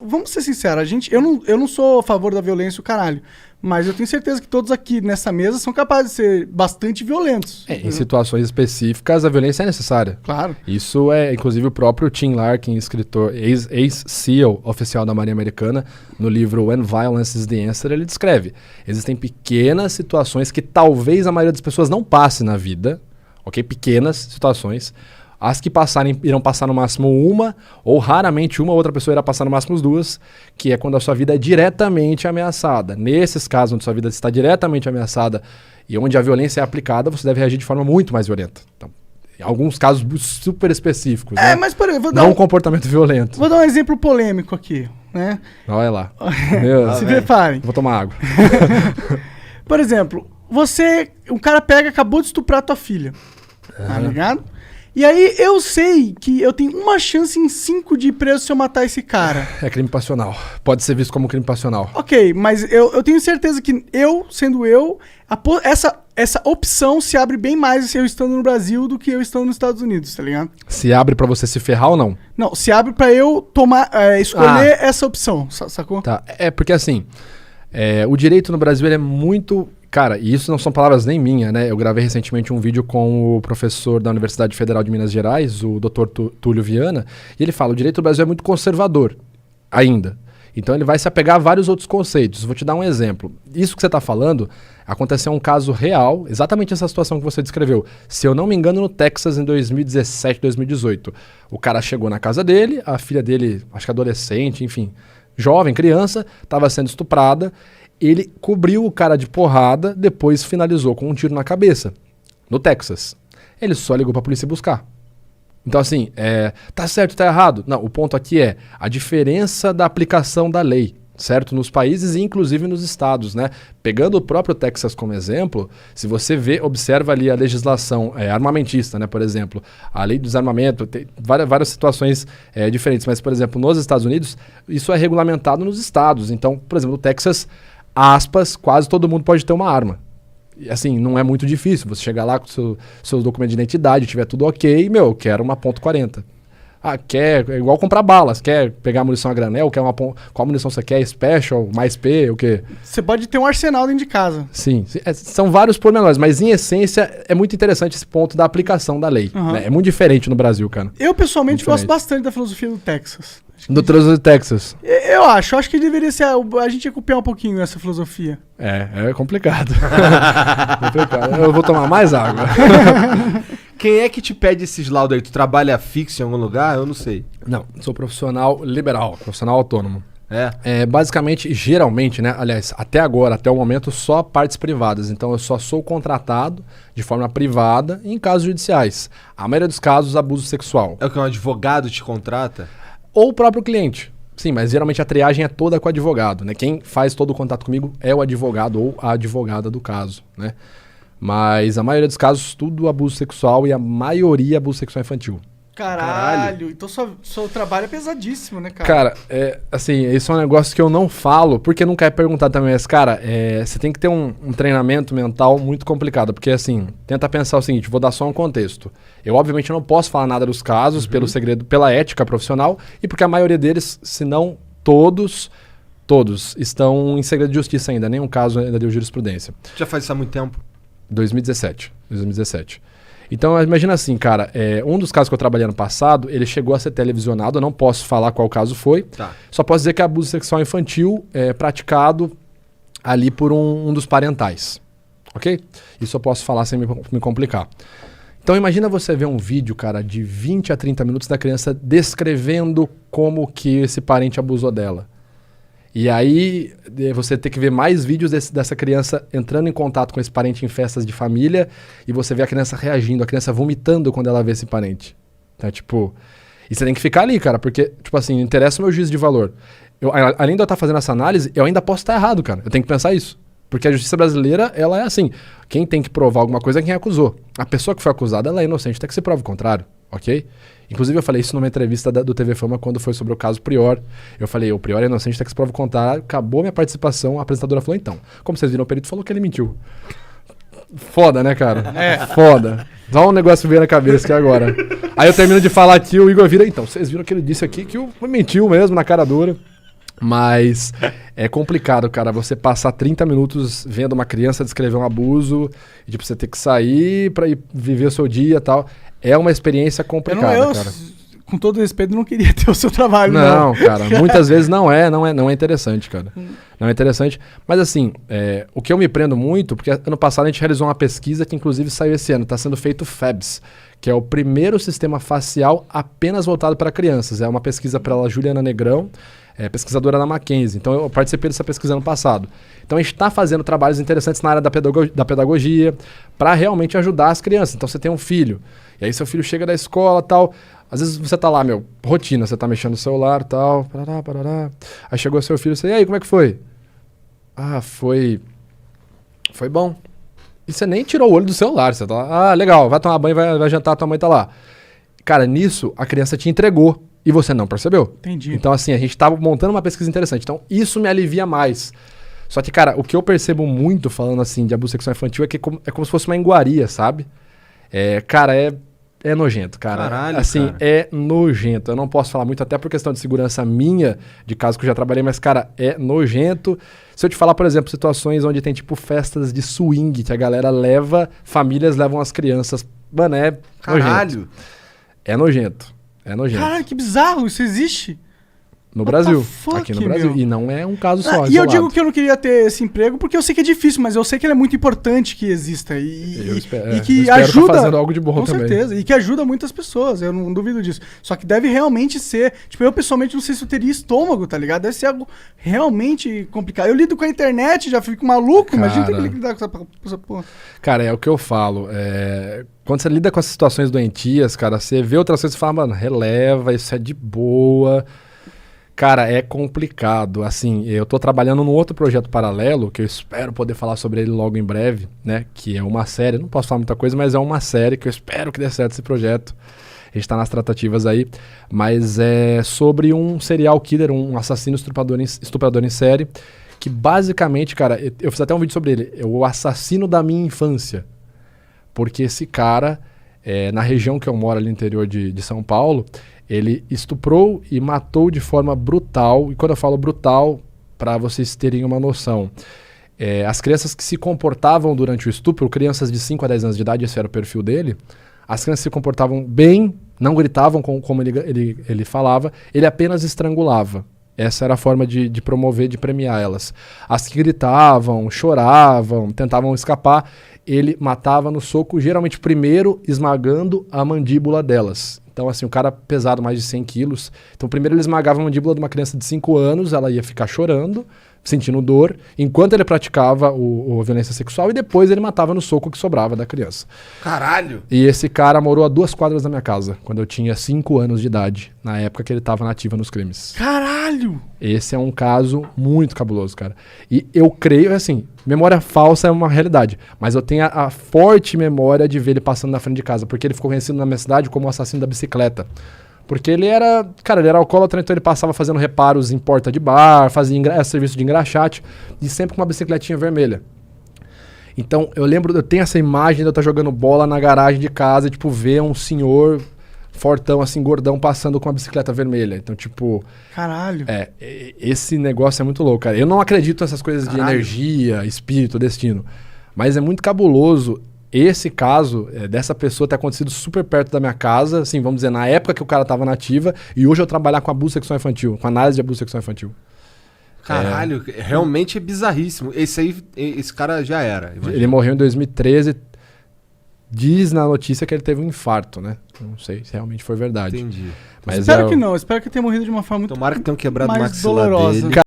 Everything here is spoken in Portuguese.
vamos ser sinceros, eu não sou a favor da violência, o caralho. Mas eu tenho certeza que todos aqui nessa mesa são capazes de ser bastante violentos. Em situações específicas, a violência é necessária. Claro. Isso é, inclusive, o próprio Tim Larkin, escritor, ex-SEAL oficial da Marinha Americana, no livro When Violence is the Answer, ele descreve. Existem pequenas situações que talvez a maioria das pessoas não passe na vida, ok? Pequenas situações. As que passarem irão passar no máximo uma, ou raramente uma outra pessoa irá passar no máximo duas, que é quando a sua vida é diretamente ameaçada. Nesses casos onde sua vida está diretamente ameaçada e onde a violência é aplicada, você deve reagir de forma muito mais violenta. Então, em alguns casos super específicos. Né? Mas por exemplo, não um comportamento violento. Vou dar um exemplo polêmico aqui, né? Olha lá. Se preparem. Vou tomar água. Por exemplo, um cara acabou de estuprar tua filha. Tá ligado? E aí eu sei que eu tenho uma chance em 5 de ir preso se eu matar esse cara. É crime passional. Pode ser visto como crime passional. Ok, mas eu tenho certeza que essa opção se abre bem mais se eu estando no Brasil do que eu estando nos Estados Unidos, tá ligado? Se abre pra você se ferrar ou não? Não, se abre pra eu escolher essa opção, sacou? Tá, porque assim, o direito no Brasil ele é muito... Cara, e isso não são palavras nem minhas, né? Eu gravei recentemente um vídeo com o professor da Universidade Federal de Minas Gerais, o Dr. Túlio Viana, e ele fala, o direito do Brasil é muito conservador, ainda. Então ele vai se apegar a vários outros conceitos. Vou te dar um exemplo. Isso que você está falando, aconteceu um caso real, exatamente essa situação que você descreveu. Se eu não me engano, no Texas, em 2017, 2018. O cara chegou na casa dele, a filha dele, acho que adolescente, enfim, jovem, criança, estava sendo estuprada. Ele cobriu o cara de porrada, depois finalizou com um tiro na cabeça, no Texas. Ele só ligou pra polícia buscar. Então assim, tá certo, tá errado? Não, o ponto aqui é a diferença da aplicação da lei, certo? Nos países e inclusive nos estados, né? Pegando o próprio Texas como exemplo, se você observa ali a legislação armamentista, né? Por exemplo, a lei do desarmamento, tem várias situações diferentes, mas por exemplo, nos Estados Unidos, isso é regulamentado nos estados. Então, por exemplo, no Texas, aspas, quase todo mundo pode ter uma arma. E, assim, não é muito difícil. Você chegar lá com seus documentos de identidade, tiver tudo ok, eu quero uma .40. É igual comprar balas. Quer pegar munição a granel? Qual munição você quer? Special? Mais P? O quê? Você pode ter um arsenal dentro de casa. Sim. São vários pormenores, mas em essência é muito interessante esse ponto da aplicação da lei. Uhum. Né? É muito diferente no Brasil, cara. Eu, pessoalmente, gosto bastante da filosofia do Texas. Do trânsito de Texas. Eu acho que deveria ser. A gente ia copiar um pouquinho essa filosofia. É complicado. Eu vou tomar mais água. Quem é que te pede esses laudos aí? Tu trabalha fixo em algum lugar? Eu não sei. Não, sou profissional liberal, profissional autônomo. Basicamente, geralmente, né? Aliás, até agora, até o momento, só partes privadas. Então, eu só sou contratado de forma privada em casos judiciais. A maioria dos casos, abuso sexual. É o que um advogado te contrata? Ou o próprio cliente. Sim, mas geralmente a triagem é toda com o advogado, né? Quem faz todo o contato comigo é o advogado ou a advogada do caso, né? Mas a maioria dos casos, tudo abuso sexual e a maioria abuso sexual infantil. Caralho. Então seu trabalho é pesadíssimo, né, cara? Cara, assim, esse é um negócio que eu não falo, porque não quero perguntar também, mas, cara, você tem que ter um treinamento mental muito complicado, porque, assim, tenta pensar o seguinte, vou dar só um contexto. Eu, obviamente, não posso falar nada dos casos, pelo segredo, pela ética profissional, e porque a maioria deles, se não todos estão em segredo de justiça ainda, nenhum caso ainda deu jurisprudência. Já faz isso há muito tempo? 2017. Então, imagina assim, cara, um dos casos que eu trabalhei ano passado, ele chegou a ser televisionado, eu não posso falar qual caso foi, só posso dizer que é abuso sexual infantil praticado ali por um dos parentais, ok? Isso eu posso falar sem me complicar. Então, imagina você ver um vídeo, cara, de 20 a 30 minutos da criança descrevendo como que esse parente abusou dela. E aí você tem que ver mais vídeos dessa criança entrando em contato com esse parente em festas de família e você vê a criança reagindo, a criança vomitando quando ela vê esse parente. Então, tipo... E você tem que ficar ali, cara, porque, tipo assim, interessa o meu juízo de valor. Além de eu estar fazendo essa análise, eu ainda posso estar errado, cara. Eu tenho que pensar isso. Porque a justiça brasileira, ela é assim. Quem tem que provar alguma coisa é quem acusou. A pessoa que foi acusada, ela é inocente, até que se prove o contrário, ok? Inclusive, eu falei isso numa entrevista do TV Fama quando foi sobre o caso Prior. Eu falei, o Prior é inocente, até que se prova o contrário. Acabou minha participação, a apresentadora falou, então, como vocês viram, o perito falou que ele mentiu. Foda, né, cara? Foda. Só um negócio veio na cabeça aqui agora. Aí eu termino de falar aqui, o Igor vira, então, vocês viram que ele disse aqui que mentiu mesmo, na cara dura. Mas é complicado, cara, você passar 30 minutos vendo uma criança descrever um abuso, e tipo, você ter que sair pra ir viver o seu dia e tal. É uma experiência complicada, cara. Com todo respeito, não queria ter o seu trabalho, não. Não, cara, muitas vezes não é interessante, cara. Não é interessante. Mas assim, o que eu me prendo muito, porque ano passado a gente realizou uma pesquisa que inclusive saiu esse ano, está sendo feito o FABS, que é o primeiro sistema facial apenas voltado para crianças. É uma pesquisa pela Juliana Negrão, pesquisadora da Mackenzie. Então eu participei dessa pesquisa ano passado. Então a gente está fazendo trabalhos interessantes na área da pedagogia para realmente ajudar as crianças. Então você tem um filho, e aí seu filho chega da escola e tal. Às vezes você tá lá, rotina, você tá mexendo no celular e tal, parará. Aí chegou seu filho, você, e aí, como é que foi? Ah, foi bom. E você nem tirou o olho do celular, você tá lá, legal, vai tomar banho, vai jantar, tua mãe tá lá. Cara, nisso, a criança te entregou e você não percebeu. Entendi. Então, assim, a gente tava montando uma pesquisa interessante. Então, isso me alivia mais. Só que, cara, o que eu percebo muito falando, assim, de abuso sexual infantil é como se fosse uma iguaria, sabe? Cara, é nojento, cara. Caralho, assim, cara. É nojento. Eu não posso falar muito, até por questão de segurança minha, de caso que eu já trabalhei, mas, cara, é nojento. Se eu te falar, por exemplo, situações onde tem, tipo, festas de swing, que a galera famílias levam as crianças. Mano, Caralho. É nojento. É nojento. Caralho, que bizarro, isso existe? No What Brasil. the fuck, Aqui no Brasil. meu? E não é um caso só. E eu digo que eu não queria ter esse emprego porque eu sei que é difícil, mas eu sei que ele é muito importante que exista. E que eu ajuda. tá fazendo algo de bom com também. certeza. E que ajuda muitas pessoas, eu não duvido disso. Só que deve realmente ser. Tipo, eu pessoalmente não sei se eu teria estômago, tá ligado? Deve ser algo realmente complicado. Eu lido com a internet, já fico maluco, imagina ter que lidar com essa porra. Cara, é o que eu falo. Quando você lida com as situações doentias, cara, você vê outras coisas e fala, mano, releva, isso é de boa. Cara, é complicado. Assim, eu tô trabalhando num outro projeto paralelo, que eu espero poder falar sobre ele logo em breve, né? Que é uma série, não posso falar muita coisa, mas é uma série que eu espero que dê certo esse projeto. A gente tá nas tratativas aí. Mas é sobre um serial killer, um assassino estuprador em série, que basicamente, cara, eu fiz até um vídeo sobre ele, é o assassino da minha infância. Porque esse cara, na região que eu moro, ali no interior de São Paulo, ele estuprou e matou de forma brutal. E quando eu falo brutal, para vocês terem uma noção, as crianças que se comportavam durante o estupro, crianças de 5 a 10 anos de idade, esse era o perfil dele, as crianças se comportavam bem, não gritavam como ele falava, ele apenas estrangulava. Essa era a forma de promover, de premiar elas. As que gritavam, choravam, tentavam escapar, ele matava no soco, geralmente primeiro esmagando a mandíbula delas. Então, assim, o cara pesado mais de 100 quilos. Então, primeiro ele esmagava a mandíbula de uma criança de 5 anos, ela ia ficar chorando, sentindo dor, enquanto ele praticava a violência sexual, e depois ele matava no soco que sobrava da criança. Caralho! E esse cara morou a 2 quadras da minha casa, quando eu tinha 5 anos de idade, na época que ele estava na ativa nos crimes. Caralho! Esse é um caso muito cabuloso, cara. E eu creio, assim, memória falsa é uma realidade, mas eu tenho a forte memória de ver ele passando na frente de casa, porque ele ficou conhecido na minha cidade como o assassino da bicicleta. Porque ele era alcoólatra, então ele passava fazendo reparos em porta de bar, fazia serviço de engraxate, e sempre com uma bicicletinha vermelha. Então, eu tenho essa imagem de eu estar jogando bola na garagem de casa e, tipo, ver um senhor fortão, assim, gordão, passando com uma bicicleta vermelha. Então, tipo... Caralho. Esse negócio é muito louco, cara. Eu não acredito nessas coisas de energia, espírito, destino. Mas é muito cabuloso esse caso dessa pessoa ter acontecido super perto da minha casa, assim, vamos dizer, na época que o cara tava na ativa, e hoje eu trabalhar com abuso sexual infantil, com análise de abuso sexual infantil. Caralho, realmente é bizarríssimo. Esse cara já era. Imagina. Ele morreu em 2013. Diz na notícia que ele teve um infarto, né? Não sei se realmente foi verdade. Entendi. Mas espero que não. Espero que tenha morrido de uma forma muito Tomara que tenham quebrado o mais maxilar dolorosa. dele.